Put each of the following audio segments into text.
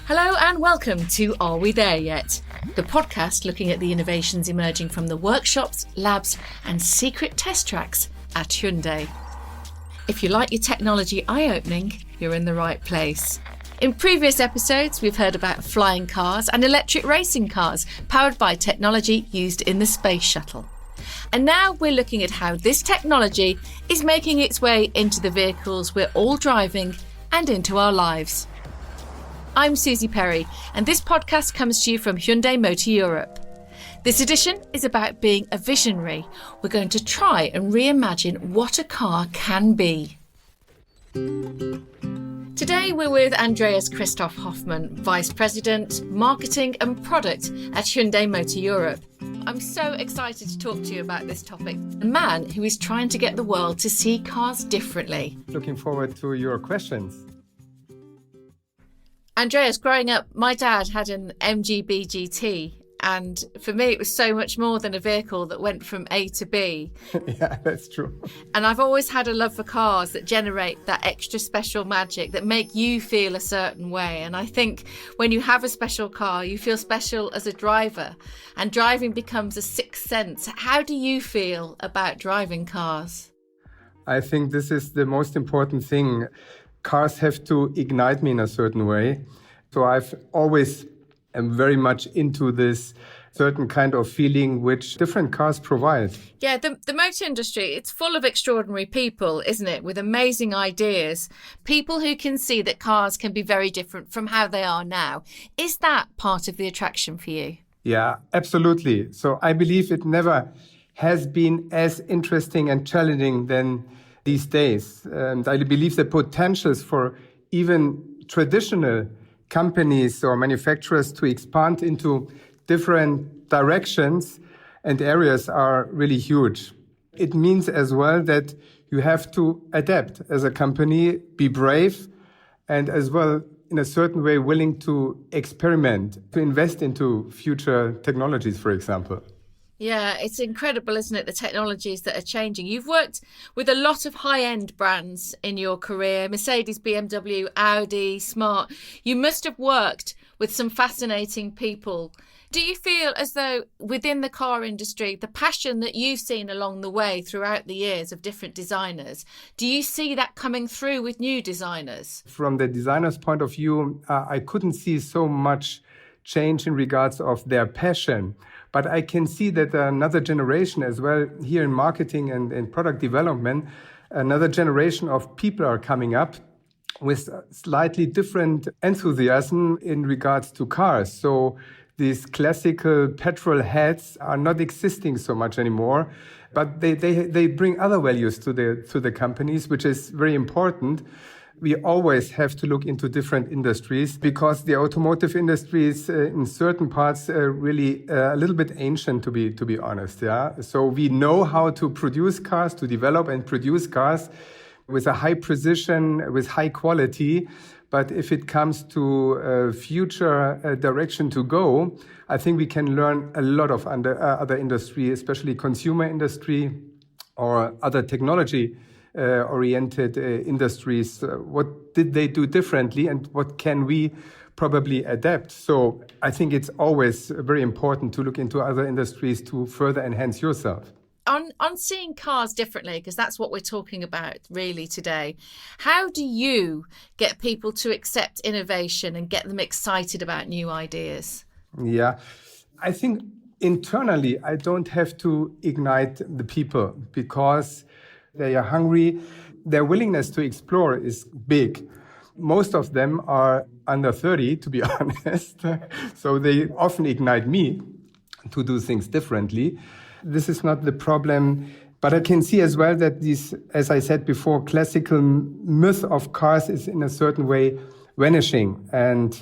Hello and welcome to Are We There Yet? The podcast looking at the innovations emerging from the workshops, labs and secret test tracks at Hyundai. If you like your technology eye-opening, you're in the right place. In previous episodes, we've heard about flying cars and electric racing cars powered by technology used in the space shuttle. And now we're looking at how this technology is making its way into the vehicles we're all driving and into our lives. I'm Suzi Perry, and this podcast comes to you from Hyundai Motor Europe. This edition is about being a visionary. We're going to try and reimagine what a car can be. Today we're with Andreas-Christoph Hofmann, Vice President, Marketing and Product at Hyundai Motor Europe. I'm so excited to talk to you about this topic. A man who is trying to get the world to see cars differently. Looking forward to your questions. Andreas, growing up, my dad had an MGB GT, and for me it was so much more than a vehicle that went from A to B. Yeah, that's true. And I've always had a love for cars that generate that extra special magic, that make you feel a certain way. And I think when you have a special car, you feel special as a driver, and driving becomes a sixth sense. How do you feel about driving cars? I think this is the most important thing. Cars have to ignite me in a certain way. So I've always am very much into this certain kind of feeling which different cars provide. Yeah, the motor industry, it's full of extraordinary people, isn't it? With amazing ideas. People who can see that cars can be very different from how they are now. Is that part of the attraction for you? Yeah, absolutely. So I believe it never has been as interesting and challenging than these days. And I believe the potentials for even traditional companies or manufacturers to expand into different directions and areas are really huge. It means as well that you have to adapt as a company, be brave, and as well in a certain way willing to experiment, to invest into future technologies, for example. Yeah, it's incredible, isn't it? The technologies that are changing. You've worked with a lot of high-end brands in your career, Mercedes, BMW, Audi, Smart. You must have worked with some fascinating people. Do you feel as though within the car industry, the passion that you've seen along the way throughout the years of different designers, do you see that coming through with new designers? From the designer's point of view, I couldn't see so much change in regards of their passion. But I can see that another generation as well here in marketing and in product development, another generation of people are coming up with slightly different enthusiasm in regards to cars. So these classical petrol heads are not existing so much anymore, but they bring other values to the companies, which is very important. We always have to look into different industries because the automotive industry is in certain parts really a little bit ancient, to be honest. Yeah, so we know how to produce cars, to develop and produce cars with a high precision, with high quality. But if it comes to future direction to go, I think we can learn a lot of other industry, especially consumer industry or other technology oriented industries. What did they do differently and what can we probably adapt? So I think it's always very important to look into other industries to further enhance yourself. On seeing cars differently, because that's what we're talking about really today, how do you get people to accept innovation and get them excited about new ideas? Yeah, I think internally I don't have to ignite the people because they are hungry. Their willingness to explore is big. Most of them are under 30, to be honest. So they often ignite me to do things differently. This is not the problem. But I can see as well that this, as I said before, classical myth of cars is in a certain way vanishing. And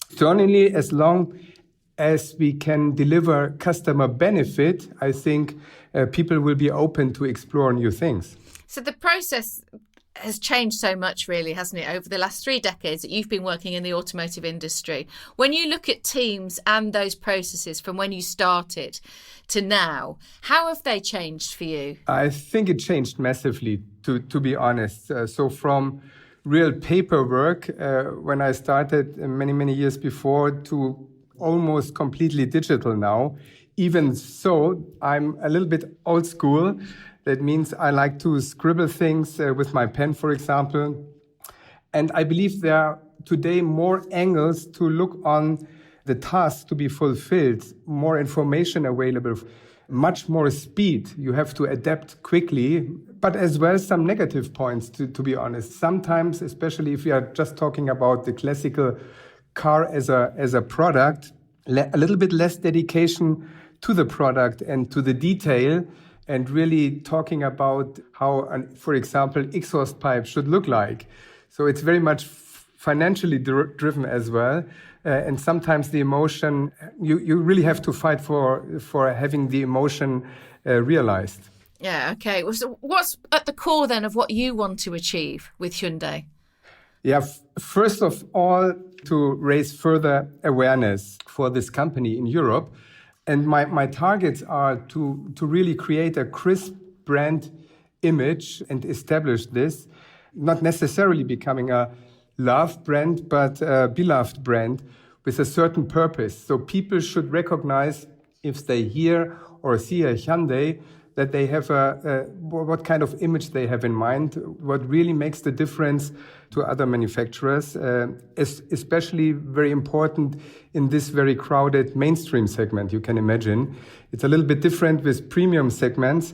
certainly as long as we can deliver customer benefit, I think people will be open to explore new things. So the process has changed so much, really, hasn't it, over the last 3 decades that you've been working in the automotive industry. When you look at teams and those processes from when you started to now, how have they changed for you? I think it changed massively, to be honest. So from real paperwork when I started many years before to almost completely digital now. Even so, I'm a little bit old school. That means I like to scribble things with my pen, for example. And I believe there are today more angles to look on the tasks to be fulfilled, more information available, much more speed. You have to adapt quickly, but as well some negative points, to be honest. Sometimes, especially if we are just talking about the classical car as a product, a little bit less dedication to the product and to the detail, and really talking about how, for example, exhaust pipe should look like. So it's very much financially driven as well. And sometimes the emotion, you really have to fight for having the emotion realized. Yeah, okay. So what's at the core then of what you want to achieve with Hyundai? Yeah, first of all, to raise further awareness for this company in Europe. And my targets are to really create a crisp brand image and establish this, not necessarily becoming a loved brand, but a beloved brand with a certain purpose. So people should recognize if they hear or see a Hyundai, that they have what kind of image they have in mind, what really makes the difference to other manufacturers, especially very important in this very crowded mainstream segment, you can imagine. It's a little bit different with premium segments.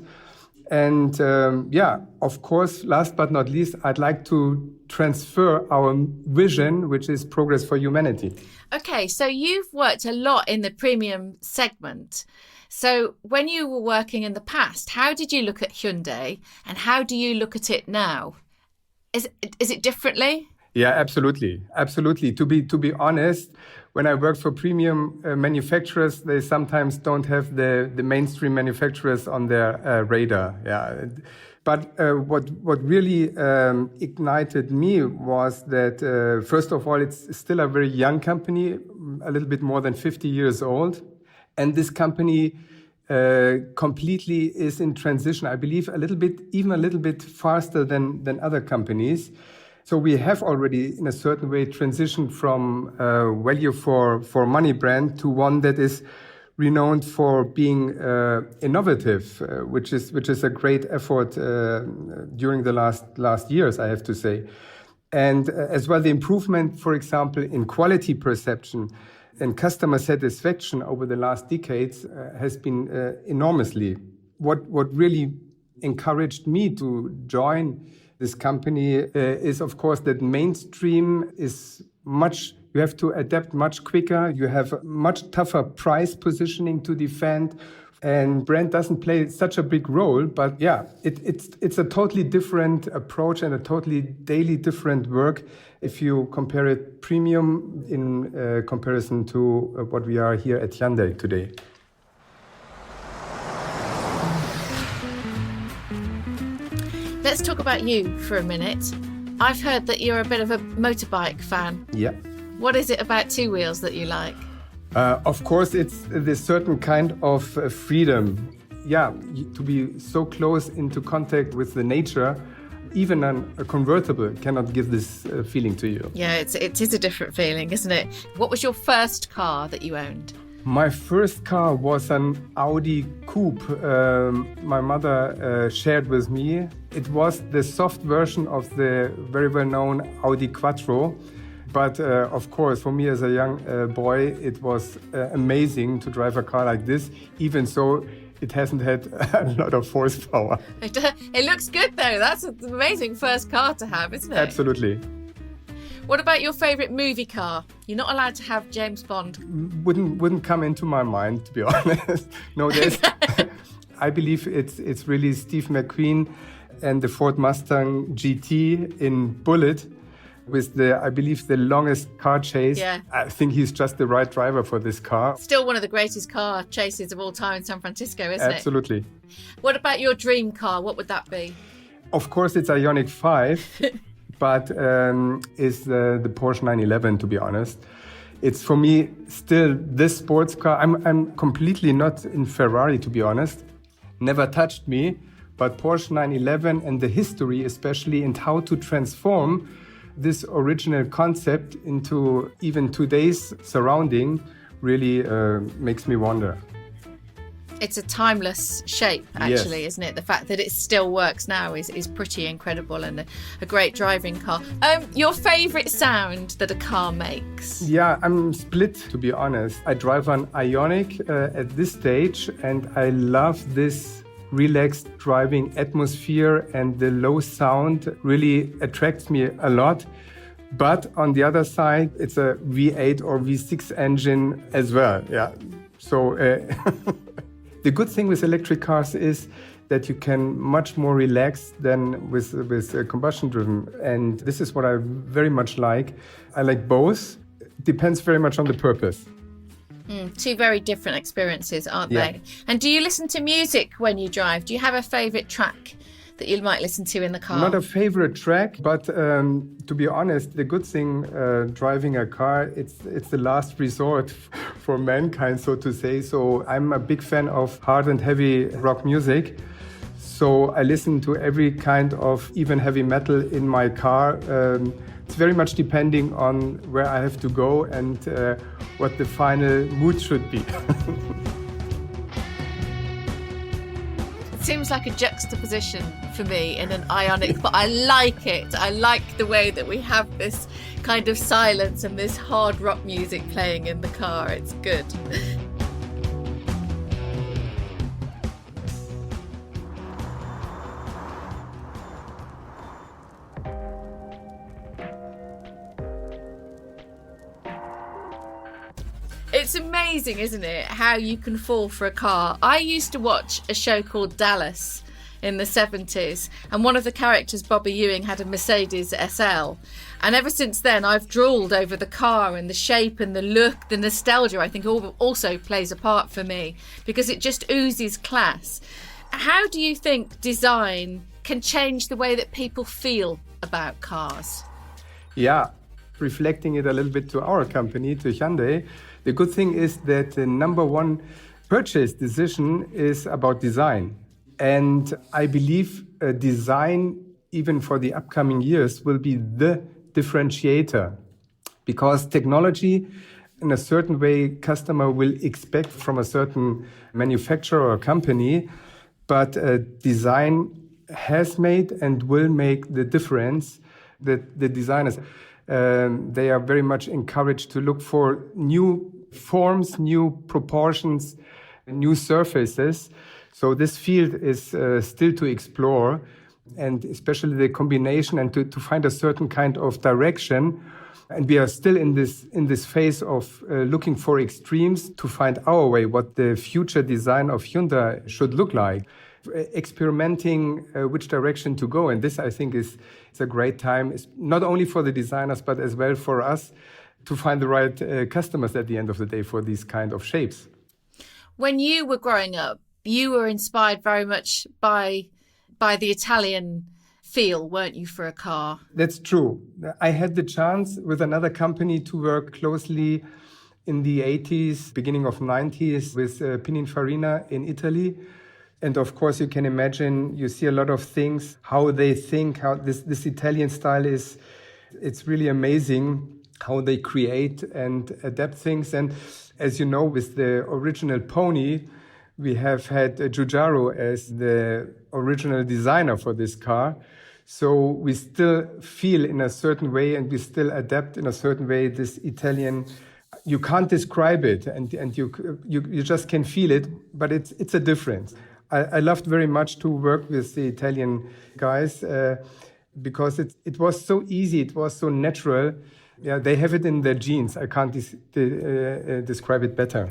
And of course, last but not least, I'd like to transfer our vision, which is progress for humanity. Okay, so you've worked a lot in the premium segment. So when you were working in the past, how did you look at Hyundai and how do you look at it now? Is it differently? Yeah, absolutely. Absolutely. To be honest, when I work for premium manufacturers, they sometimes don't have the mainstream manufacturers on their radar. Yeah. But what really ignited me was that, first of all, it's still a very young company, a little bit more than 50 years old. And this company completely is in transition, I believe, even a little bit faster than other companies. So we have already, in a certain way, transitioned from value for money brand to one that is renowned for being innovative, which is a great effort during the last years, I have to say. And as well, the improvement, for example, in quality perception and customer satisfaction over the last decades has been enormously. What really encouraged me to join this company is, of course, that mainstream is you have to adapt much quicker. You have a much tougher price positioning to defend. And brand doesn't play such a big role, but yeah, it's a totally different approach and a totally daily different work if you compare it premium in comparison to what we are here at Hyundai today. Let's talk about you for a minute. I've heard that you're a bit of a motorbike fan. Yeah. What is it about two wheels that you like? Of course, it's this certain kind of freedom. Yeah, to be so close into contact with the nature, even a convertible cannot give this feeling to you. Yeah, it is a different feeling, isn't it? What was your first car that you owned? My first car was an Audi Coupe. My mother shared with me. It was the soft version of the very well-known Audi Quattro. But of course, for me as a young boy, it was amazing to drive a car like this, even so it hasn't had a lot of horsepower. It looks good though. That's an amazing first car to have, isn't it? Absolutely. What about your favourite movie car? You're not allowed to have James Bond. Wouldn't come into my mind, to be honest. No, I believe it's really Steve McQueen and the Ford Mustang GT in Bullet. With I believe the longest car chase. Yeah. I think he's just the right driver for this car. Still one of the greatest car chases of all time in San Francisco, isn't it? Absolutely. What about your dream car? What would that be? Of course, it's Ioniq 5, but it's the Porsche 911, to be honest. It's for me still this sports car. I'm completely not in Ferrari, to be honest. Never touched me, but Porsche 911 and the history especially, and how to transform this original concept into even today's surrounding really makes me wonder. It's a timeless shape, actually, Yes. isn't it? The fact that it still works now is pretty incredible, and a great driving car. Your favourite sound that a car makes? Yeah, I'm split, to be honest. I drive an Ionic at this stage, and I love this relaxed driving atmosphere, and the low sound really attracts me a lot. But on the other side, it's a V8 or V6 engine as well. Yeah. So the good thing with electric cars is that you can much more relax than with combustion driven. And this is what I very much like. I like both. Depends very much on the purpose. Two very different experiences, aren't Yeah. they? And do you listen to music when you drive? Do you have a favourite track that you might listen to in the car? Not a favorite track, but to be honest, the good thing driving a car, it's the last resort for mankind, so to say. So I'm a big fan of hard and heavy rock music. So I listen to every kind of even heavy metal in my car. It's very much depending on where I have to go and what the final mood should be. Seems like a juxtaposition for me in an Ionic, but I like it. I like the way that we have this kind of silence and this hard rock music playing in the car. It's good. It's amazing, isn't it, how you can fall for a car. I used to watch a show called Dallas in the 70s, and one of the characters, Bobby Ewing, had a Mercedes SL. And ever since then, I've drooled over the car and the shape and the look. The nostalgia, I think, also plays a part for me because it just oozes class. How do you think design can change the way that people feel about cars? Yeah, reflecting it a little bit to our company, to Hyundai, the good thing is that the number one purchase decision is about design. And I believe design, even for the upcoming years, will be the differentiator. Because technology, in a certain way, customer will expect from a certain manufacturer or company, but design has made and will make the difference. That the designers, they are very much encouraged to look for new forms, new proportions, new surfaces. So this field is still to explore, and especially the combination and to find a certain kind of direction. And we are still in this phase of looking for extremes to find our way, what the future design of Hyundai should look like. Experimenting which direction to go. And this, I think, is a great time, not only for the designers, but as well for us to find the right customers at the end of the day for these kind of shapes. When you were growing up, you were inspired very much by the Italian feel, weren't you, for a car? That's true. I had the chance with another company to work closely in the 80s, beginning of 90s with Pininfarina in Italy. And of course, you can imagine, you see a lot of things, how they think, how this Italian style is. It's really amazing how they create and adapt things. And as you know, with the original Pony, we have had Giugiaro as the original designer for this car. So we still feel in a certain way, and we still adapt in a certain way this Italian. You can't describe it, and you just can feel it, but it's a difference. I loved very much to work with the Italian guys because it was so easy, it was so natural. Yeah, they have it in their genes. I can't describe it better.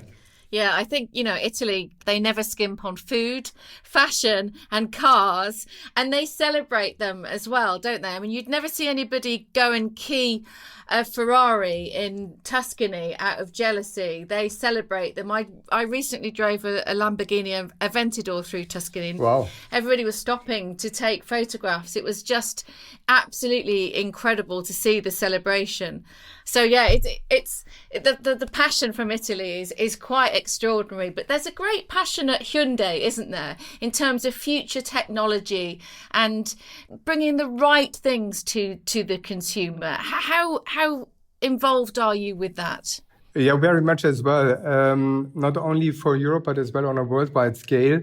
Yeah, I think, Italy, they never skimp on food, fashion and cars, and they celebrate them as well, don't they? I mean, you'd never see anybody go and key a Ferrari in Tuscany out of jealousy. They celebrate them. I recently drove a Lamborghini Aventador through Tuscany. Wow. Everybody was stopping to take photographs. It was just absolutely incredible to see the celebration. So yeah, it's the passion from Italy is quite extraordinary, but there's a great passion at Hyundai, isn't there, in terms of future technology and bringing the right things to the consumer. How involved are you with that? Yeah, very much as well. Not only for Europe, but as well on a worldwide scale.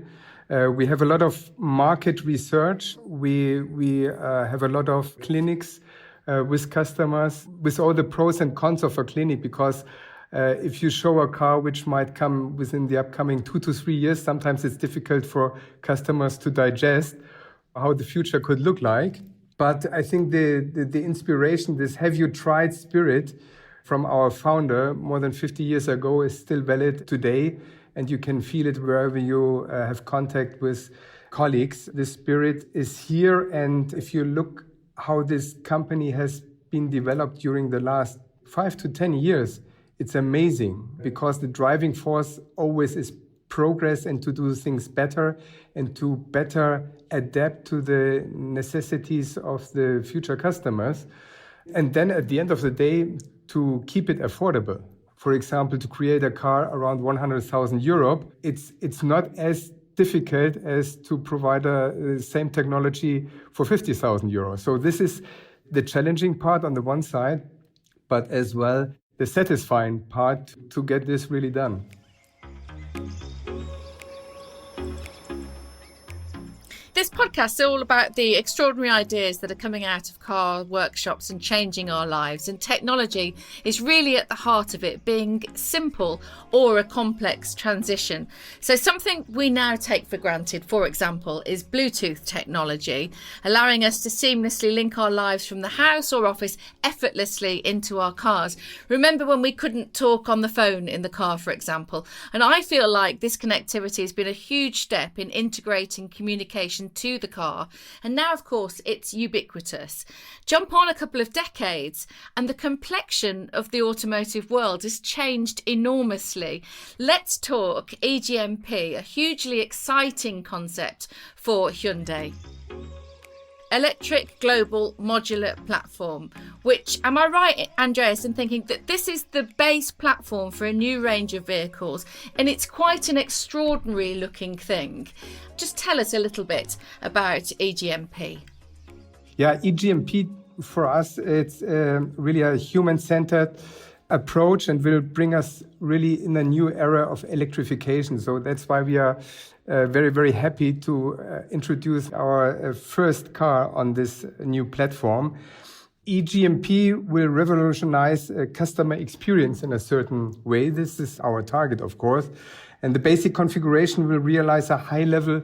We have a lot of market research. We have a lot of clinics with customers, with all the pros and cons of a clinic, because if you show a car which might come within the upcoming 2 to 3 years, sometimes it's difficult for customers to digest how the future could look like. But I think the inspiration, this have you tried spirit from our founder more than 50 years ago is still valid today. And you can feel it wherever you have contact with colleagues. The spirit is here. And if you look how this company has been developed during the last 5 to 10 years, it's amazing, because the driving force always is progress and to do things better and to better adapt to the necessities of the future customers. And then at the end of the day, to keep it affordable. For example, to create a car around 100,000 euro, it's not as difficult as to provide the same technology for 50,000 euros. So this is the challenging part on the one side, but as well the satisfying part to get this really done. This podcast is all about the extraordinary ideas that are coming out of car workshops and changing our lives. And technology is really at the heart of it, being simple or a complex transition. So something we now take for granted, for example, is Bluetooth technology, allowing us to seamlessly link our lives from the house or office effortlessly into our cars. Remember when we couldn't talk on the phone in the car, for example? And I feel like this connectivity has been a huge step in integrating communication to the car, and now of course it's ubiquitous. Jump on a couple of decades and the complexion of the automotive world has changed enormously. Let's talk EGMP, a hugely exciting concept for Hyundai. Electric Global Modular Platform, which, am I right, Andreas, in thinking that this is the base platform for a new range of vehicles, and it's quite an extraordinary looking thing. Just tell us a little bit about EGMP. Yeah, EGMP for us, it's really a human-centered approach and will bring us really in a new era of electrification. So that's why we are very, very happy to introduce our first car on this new platform. EGMP will revolutionize customer experience in a certain way. This is our target, of course. And the basic configuration will realize a high level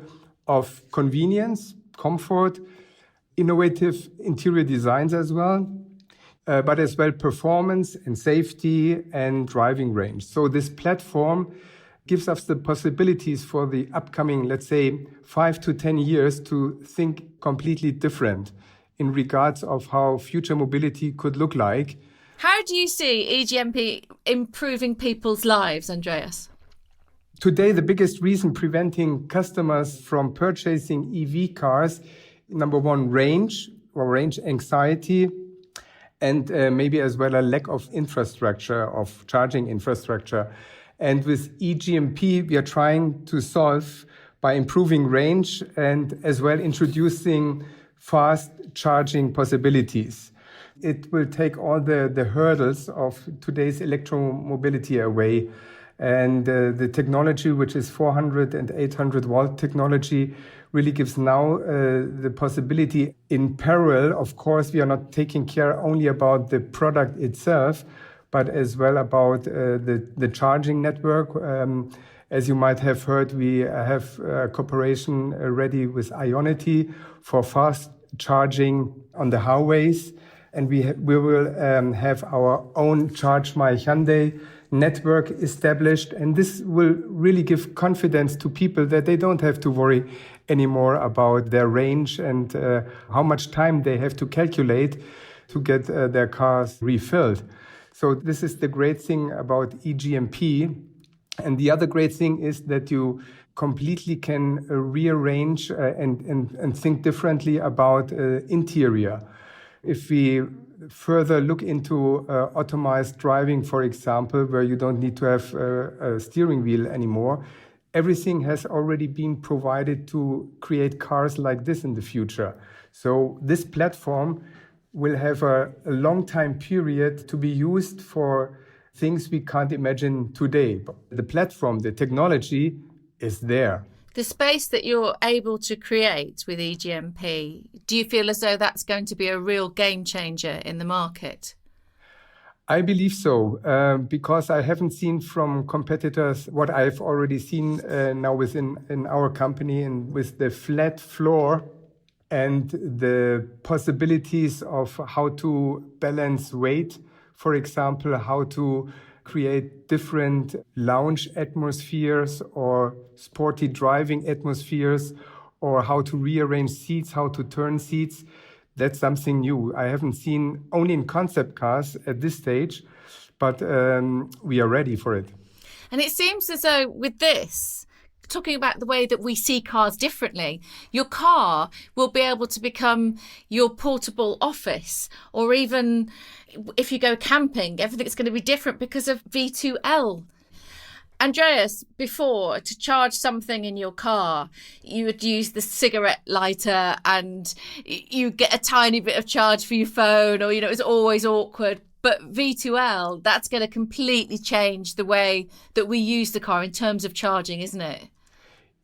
of convenience, comfort, innovative interior designs as well, but as well performance and safety and driving range. So this platform gives us the possibilities for the upcoming, let's say, 5 to 10 years to think completely different in regards of how future mobility could look like. How do you see EGMP improving people's lives, Andreas? Today, the biggest reason preventing customers from purchasing EV cars, number one, range or range anxiety, and maybe as well a lack of infrastructure, of charging infrastructure. And with EGMP, we are trying to solve by improving range and as well introducing fast charging possibilities. It will take all the hurdles of today's electro-mobility away. And the technology, which is 400 and 800 volt technology, really gives now the possibility in parallel. Of course, we are not taking care only about the product itself, but as well about the charging network. As you might have heard, we have a cooperation ready with IONIQ for fast charging on the highways. And we will have our own Charge My Hyundai network established. And this will really give confidence to people that they don't have to worry anymore about their range and how much time they have to calculate to get their cars refilled. So this is the great thing about EGMP. And the other great thing is that you completely can rearrange and think differently about interior. If we further look into automized driving, for example, where you don't need to have a steering wheel anymore, everything has already been provided to create cars like this in the future. So this platform will have a long time period to be used for things we can't imagine today. But the platform, the technology is there. The space that you're able to create with EGMP, do you feel as though that's going to be a real game changer in the market? I believe so, because I haven't seen from competitors what I've already seen now in our company, and with the flat floor and the possibilities of how to balance weight, for example, how to create different lounge atmospheres or sporty driving atmospheres, or how to rearrange seats, how to turn seats. That's something new. I haven't seen only in concept cars at this stage, but we are ready for it. And it seems as though with this, talking about the way that we see cars differently, your car will be able to become your portable office, or even if you go camping, everything's going to be different because of V2L. Andreas, before, to charge something in your car, you would use the cigarette lighter and you get a tiny bit of charge for your phone, or, it was always awkward. But V2L, that's going to completely change the way that we use the car in terms of charging, isn't it?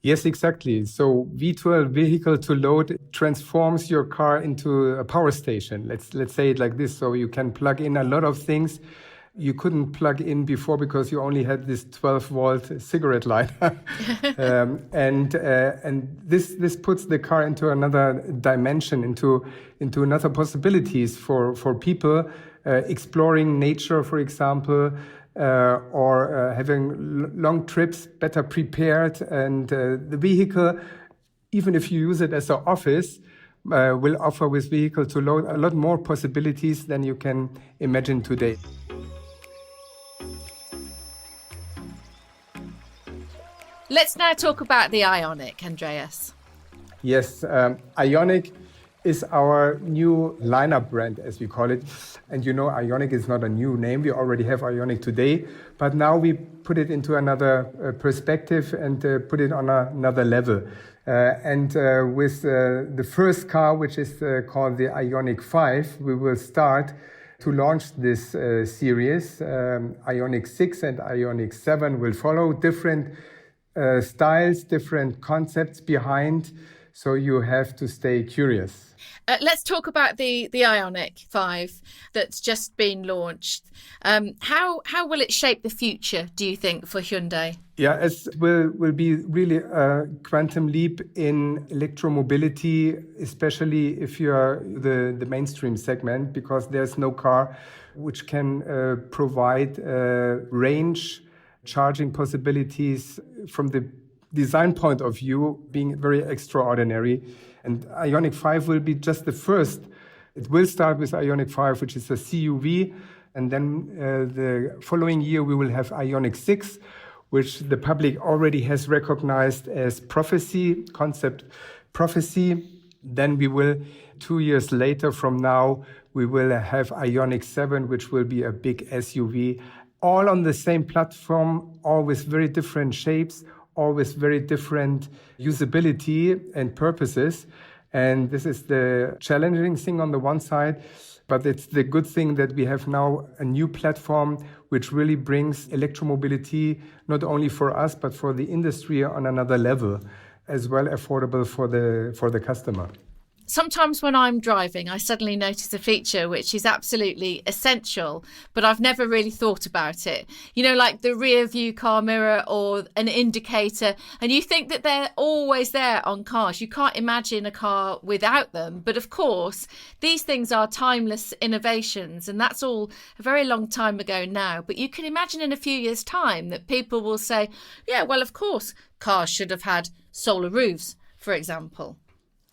Yes, exactly. So V2L, vehicle to load, transforms your car into a power station. Let's say it like this. So you can plug in a lot of things you couldn't plug in before because you only had this 12-volt cigarette lighter. And this puts the car into another dimension, into another possibilities for people exploring nature, for example, or having long trips better prepared. And the vehicle, even if you use it as an office, will offer with vehicle to load a lot more possibilities than you can imagine today. Let's now talk about the Ionic, Andreas. Yes, Ionic is our new lineup brand, as we call it. And Ionic is not a new name. We already have Ionic today, but now we put it into another perspective and put it on another level. And with the first car, which is called the Ioniq 5, we will start to launch this series. Ioniq 6 and Ioniq 7 will follow, different styles, different concepts behind. So you have to stay curious. Let's talk about the Ioniq 5 that's just been launched. How will it shape the future, do you think, for Hyundai? Yeah, it will be really a quantum leap in electro-mobility, especially if you are the mainstream segment, because there's no car which can provide range, charging possibilities from the design point of view being very extraordinary. And Ioniq 5 will be just the first. It will start with Ioniq 5, which is a CUV. And then the following year, we will have Ioniq 6, which the public already has recognized as concept prophecy. Then we will, 2 years later from now, we will have Ioniq 7, which will be a big SUV, all on the same platform, all with very different shapes, all with very different usability and purposes. And this is the challenging thing on the one side, but it's the good thing that we have now a new platform which really brings electromobility, not only for us, but for the industry on another level, as well affordable for the customer. Sometimes when I'm driving, I suddenly notice a feature which is absolutely essential, but I've never really thought about it. Like the rear view car mirror or an indicator, and you think that they're always there on cars. You can't imagine a car without them. But of course, these things are timeless innovations, and that's all a very long time ago now. But you can imagine in a few years' time that people will say, yeah, well, of course, cars should have had solar roofs, for example.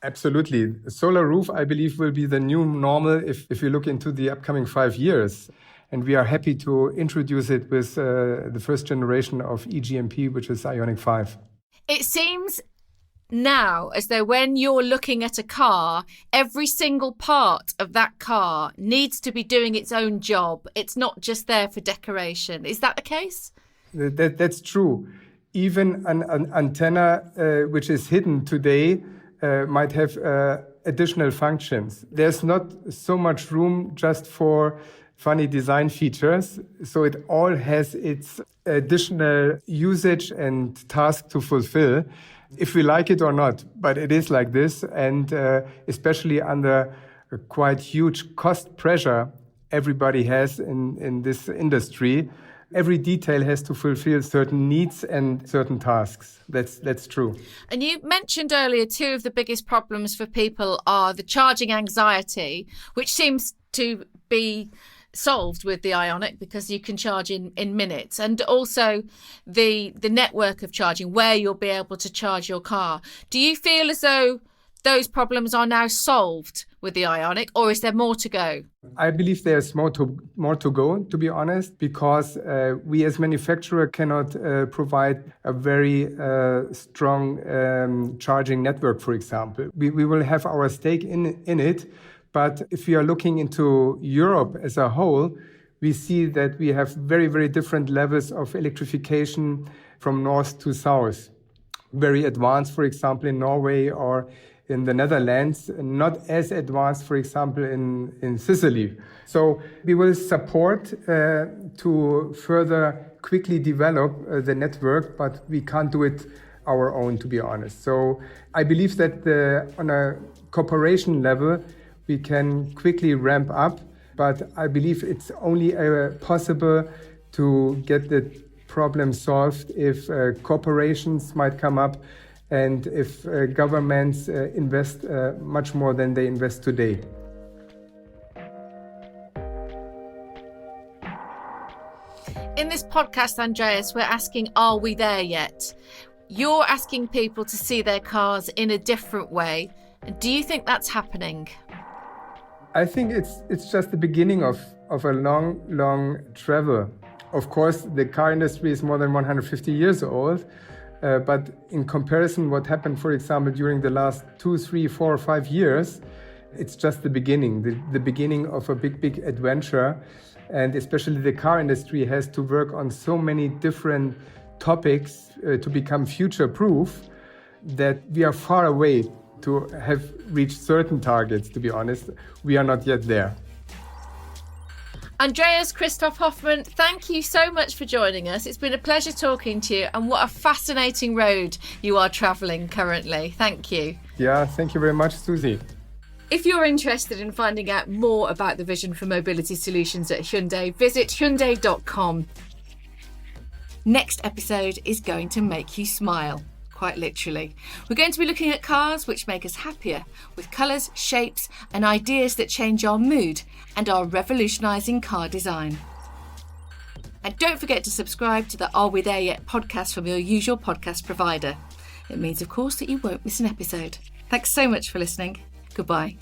Absolutely. Solar roof, I believe, will be the new normal if you look into the upcoming 5 years. And we are happy to introduce it with the first generation of EGMP, which is Ioniq 5. It seems now as though when you're looking at a car, every single part of that car needs to be doing its own job. It's not just there for decoration. Is that the case? That's true. Even an antenna which is hidden today might have additional functions. There's not so much room just for funny design features, so it all has its additional usage and task to fulfill, if we like it or not. But it is like this, and especially under a quite huge cost pressure everybody has in this industry, every detail has to fulfill certain needs and certain tasks. That's true. And you mentioned earlier two of the biggest problems for people are the charging anxiety, which seems to be solved with the Ionic because you can charge in minutes, and also the network of charging where you'll be able to charge your car. Do you feel as though those problems are now solved with the Ionic, or is there more to go? I believe there's more to go, to be honest, because we as manufacturer cannot provide a very strong charging network, for example. We will have our stake in it, but if we are looking into Europe as a whole, we see that we have very, very different levels of electrification from north to south. Very advanced, for example, in Norway or in the Netherlands, not as advanced, for example, in Sicily. So we will support to further quickly develop the network, but we can't do it our own, to be honest. So I believe that on a cooperation level, we can quickly ramp up, but I believe it's only possible to get the problem solved if corporations might come up and if governments invest much more than they invest today. In this podcast, Andreas, we're asking, are we there yet? You're asking people to see their cars in a different way. Do you think that's happening? I think it's just the beginning of a long travel. Of course, the car industry is more than 150 years old. But in comparison, what happened, for example, during the last 2, 3, 4, or 5 years, it's just the beginning, the beginning of a big adventure. And especially the car industry has to work on so many different topics to become future-proof that we are far away to have reached certain targets, to be honest. We are not yet there. Andreas-Christoph Hofmann, thank you so much for joining us. It's been a pleasure talking to you, and what a fascinating road you are travelling currently. Thank you. Yeah, thank you very much, Suzi. If you're interested in finding out more about the vision for mobility solutions at Hyundai, visit Hyundai.com. Next episode is going to make you smile. Quite literally. We're going to be looking at cars which make us happier, with colours, shapes and ideas that change our mood and are revolutionising car design. And don't forget to subscribe to the Are We There Yet podcast from your usual podcast provider. It means, of course, that you won't miss an episode. Thanks so much for listening. Goodbye.